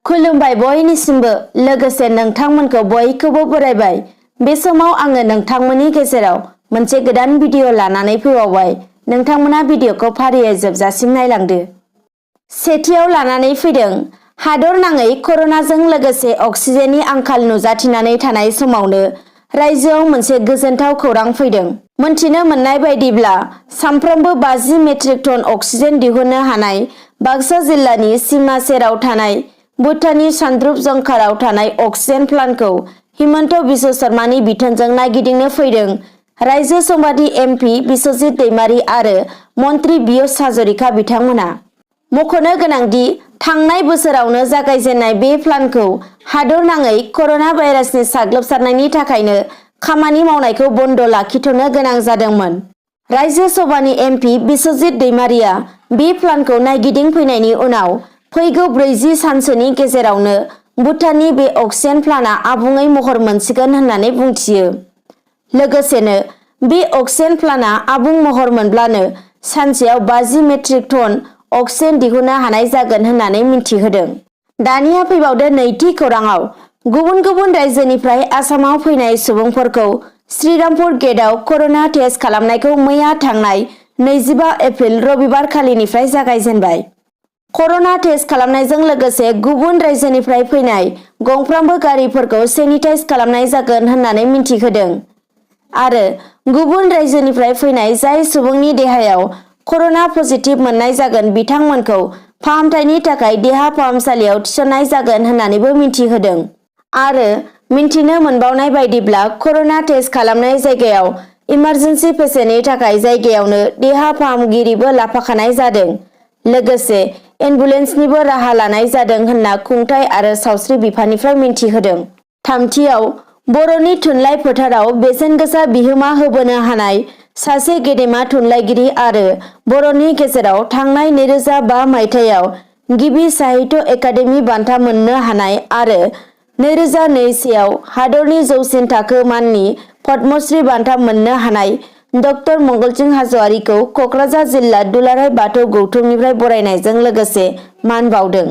खुलुमबाय बयनिसिमबो लोगोसे नोंथांमोनखौ बयखौबो बरायबाय। बे समाव आङो नोंथांमोननि गेजेराव मोनसे गोदान भिडिअ लानानै फैबावबाय। नोंथांमोना भिडिअखौ फारियै जोबजासिम नायलांदो। सेथियाव लानानै फैदों हादर नाङै कर'नाजों लोगोसे अक्सिजेननि आंखाल नुजाथिनानै थानाय समावनो रायजोआव मोनसे गोजोनथाव खौरां फैदों। मोनथिनो मोननाय बायदिब्ला सानफ्रोमबो 50 मेट्रिक टन अक्सिजेन दिहुननो हानाय बाक्सा जिल्लानि सीमा सेराव थानाय भुटाननि सानद्रुप जंखाराव थानाय अक्सिजेन प्लान्टखौ हिमन्त बिश्व शर्मानि बिथोनजों नायगिदिंनो फैदों रायजो सभानि एमपि बिश्वजित दैमारी आरो मन्त्रि पियुष हाजरिका बिथांमोना। मख'नो गोनांदि थांनाय बोसोरावनो जागायजेननाय बे प्लान्टखौ हादर नाङै कर'ना भाइरासनि साग्लोबसारनायनि थाखायनो खामानि मावनायखौ बन्द लाखिथ'नो गोनां जादोंमोन। रायजो सभानि एमपि बिश्वजित दैमारीया बे प्लान्टखौ नायगिदिं फैनायनि उनाव फैगौ 40 सानसोनि गेजेरावनो भुटाननि बे अक्सिजेन प्लान्टआ आबुङै महर मोनसिगोन होननानै बुंथियो। लोगोसेनो बे अक्सिजेन प्लान्टआ आबुं महर मोनब्लानो सानसेयाव 50 मेट्रिक टन अक्सिजेन दिहुननो हानाय जागोन होननानै मिन्थिहोदों। दानिया फैबावदो नैथि खौराङाव गुबुन गुबुन रायजोनिफ्राय आसामाव फैनाय सुबुंफोरखौ श्रीरामपुर गेटआव कर'ना टेस्ट खालामनायखौ मैया थांनाय 25 एप्रिल रबिबार खालिनिफ्राय जागायजेनबाय। कर'ना टेस्ट खालामनायजों लोगोसे गुबुन रायजोनिफ्राय फैनाय गंफ्रोमबो गारिफोरखौ सेनिटाइज खालामनाय जागोन होननानै मिन्थिहोदों आरो गुबुन रायजोनिफ्राय फैनाय जाय सुबुंनि देहायाव कर'ना पजिटिभ मोननाय जागोन बिथांमोनखौ फाहामथायनि थाखाय देहा फाहामसालियाव थिसननाय जागोन होननानैबो मिन्थिहोदों आरो मिन्थिनो मोनबावनाय बायदिब्ला कर'ना टेस्ट खालामनाय जायगायाव इमारजेन्सि पेसेन्टनि थाखाय जायगायावनो देहा फाहामगिरिबो लाफाखानाय जादों। लोगोसे एम्बुलेन्सनिबो राहा लानाय जादों होनना खुंथाय आरो सावस्रि बिफाननिफ्राय मिन्थिहोदों। थामथियाव बर'नि थुनलाइ फोथाराव बेसेन गोसा बिहोमा होबोनो हानाय सासे गेदेमा थुनलाइगिरि आरो बर'नि गेजेराव थांनाय 2005 मायथाइयाव गिबि साहित्य एकाडेमि बान्था मोननो हानाय आरो 2021आव हादरनि जौसिन थाखो माननि पद्मश्री बान्था मोननो हानाय डक्टर मंगलसिं हाज'वारिखौ कक्राझार जिल्ला दुलाराय बाथौ गौथुमनिफ्राय बरायनायजों लोगोसे मान बावदों।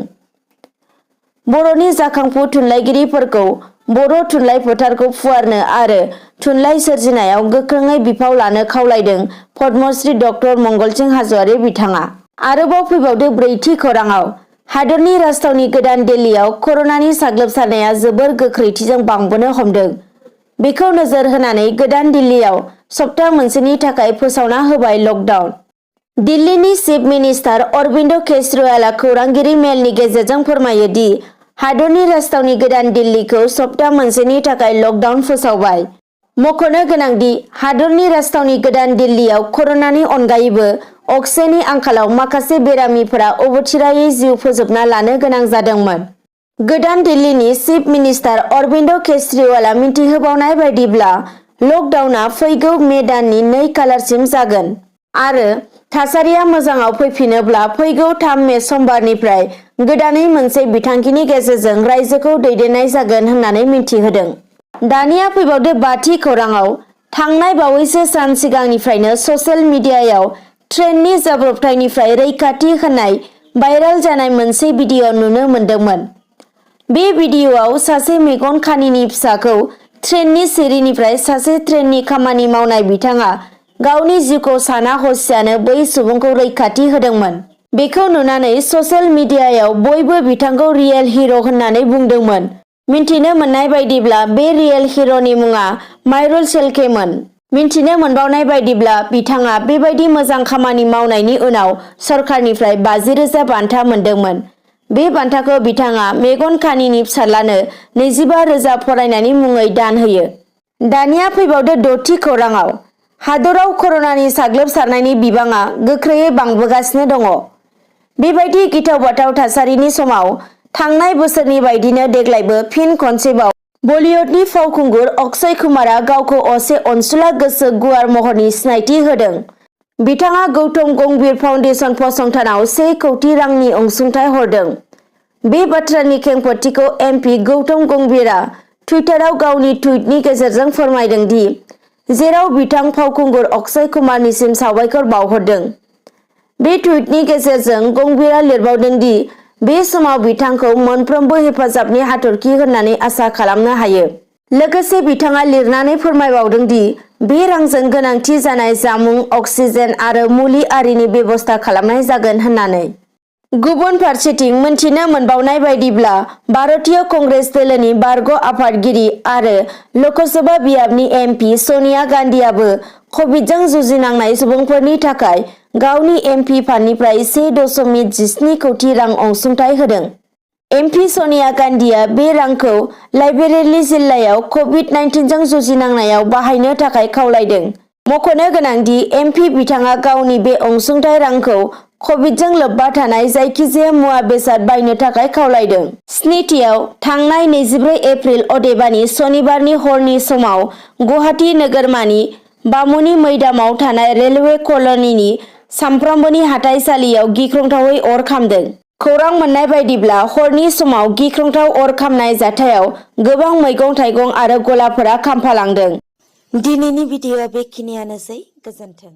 बर'नि जाखांफु थुनलाइगिरिफोरखौ बर' थुनलाइ फोथारखौ फुवारनो आरो थुनलाइ सोरजिनायाव गोख्रोङै बिफाव लानो खावलायदों पद्मश्री डक्टर मंगलसिं हाज'वारि बिथाङा। आरोबाव फैबावदो ब्रैथि खौराङाव हादरनि राजथावनि गोदान दिल्लीयाव कर'नानि साग्लोबसारनाया जोबोर गोख्रैथिजों बांबोनो हमदों। बेखौ नोजोर होनानै गोदान दिल्लीयाव सप्ता मोनसेनि थाखाय फोसावना होबाय लकडाउन। दिल्लीनि चिफ मिनिस्टार अरबिन्द केजरीवालआ खौरांगिरि मेलनि गेजेरजों फोरमायो दि हादरनि राजथावनि गोदान दिल्लीखौ सप्ता मोनसेनि थाखाय लकडाउन फोसावबाय। मख'नो गोनांदि हादरनि राजथावनि गोदान दिल्लीयाव कर'नानि अनगायैबो अक्सिजेननि आंखालाव माखासे बेरामिफोरा अबथिरायै जिउ फोजोबना लानो गोनां जादोंमोन। गोदान दिल्लीनि चिफ मिनिस्टार अरबिन्द केजरीवालआ मिन्थिहोबावनाय बायदिब्ला लकडाउनआ फैगौ मे दाननि 2 खालारसिम जागोन आरो थासारिया मोजाङाव फैफिनोब्ला फैगौ 3 मे समबारनिफ्राय गोदानै मोनसे बिथांखिनि गेजेरजों रायजोखौ दैदेननाय जागोन होननानै मिन्थिहोदों। दानिया फैबावदो बाथि खौराङाव थांनाय बावैसो सान सिगांनिफ्रायनो ससियेल मिडियायाव ट्रेननि जाब्रबथायनिफ्राय रैखाथि होनाय भाइरेल जानाय मोनसे भिडिअ नुनो मोन्दोंमोन। बे भिडिअआव सासे मेगन खानिनि फिसाखौ ट्रेननि सिरिनिफ्राय सासे ट्रेननि खामानि मावनाय बिथाङा गावनि जिउखौ साना हसियानो बै सुबुंखौ रैखाथि होदोंमोन। बेखौ नुनानै ससियेल मिडियायाव बयबो बिथांखौ रियेल हिर' होननानै बुंदोंमोन। मिन्थिनो मोननाय बायदिब्ला बे रियेल हिर'नि मुङा माइरुल शेलकेमोन। मिन्थिनो मोनबावनाय बायदिब्ला बिथाङा बेबायदि मोजां खामानि मावनायनि उनाव सरकारनिफ्राय 50,000 बान्था मोनदोंमोन। बे बान्थाखौ बिथाङा मेगन खानिनि फिसाज्लानो 25,000 फरायनायनि मुङै दान होयो। दानिया फैबावदो द'थि खौराङाव हादराव कर'नानि साग्लोबसारनायनि बिबाङा गोख्रैयै बांबोगासिनो दङ। बेबायदि गिथाव बाथाव थासारिनि समाव थांनाय बोसोरनि बायदिनो देग्लायबो फिन खनसेबाव बलिउडनि फावखुंगुर अक्षय कुमारआ गावखौ असे अनसुला गोसो गुवार महरनि सिनायथि होदों। बिथाङा गौतम गंभीर फाउन्डेसन फसंथानाव 1 कौटि रांनि अनसुंथाइ हरदों। बे बाथ्रानि खेंफोरथिखौ एमपि गौतम गंभीरआ टुइटाराव गावनि टुइटनि गेजेरजों फोरमायदों दि जेराव बिथां फावखुंगुर अक्षय कुमारनिसिम साबायखर बावहरदों। बे टुइटनि गेजेरजों गंभीरआ लिरबावदों दि बे समाव बिथांखौ मोनफ्रोमबो हेफाजाबनि हाथरखि होननानै आसा खालामनो हायो। लोगोसे बिथाङा लिरनानै फोरमायबावदों दि बे रांजों गोनांथि जानाय जामुं, अक्सिजेन आरो मुलि आरिनि बेबस्था खालामनाय जागोन होननानै। गुबुन फारसेथिं मोनथिनो मोनबावनाय बायदिब्ला भारतीय कंग्रेस दोलोनि बारग' आफादगिरि आरो ल'कसभा बियाबनि एमपि सनिया गान्धीआबो कभिडजों जुजिनांनाय सुबुंफोरनि थाखाय गावनि एमपि फान्डनिफ्राय 1.17 कौटि रां अनसुंथाइ होदों। एमपि सनिया गान्धीआ बे रांखौ रायबरेली जिल्लायाव कभिड-19जों जुजिनांनायाव बाहायनो थाखाय खावलायदों। मख'नो गोनांदि एमपि बिथाङा गावनि बे अनसुंथाइ रांखौ कभिडजों लोब्बा थानाय जायखिजाया मुवा बेसाद बायनो थाखाय खावलायदों। स्निथियाव थांनाय 24 एप्रिल अदेबानि सनिबारनि हरनि समाव गुवाहाटी नोगोरमानि बामुनि मैदामाव थानाय रेलवे कल'निनि सामफ्रामबोनि हाथाइसालियाव गिख्रंथावै अर खामदों। खौरां मोननाय बायदिब्ला हरनि समाव गिख्रंथाव अर खामनाय जाथायाव गोबां मैगं-थाइगं आरो गलाफोरा खामफालांदों। दिनैनि भिडिअ'आ बेखिनियानोसै। गोजोन्थों।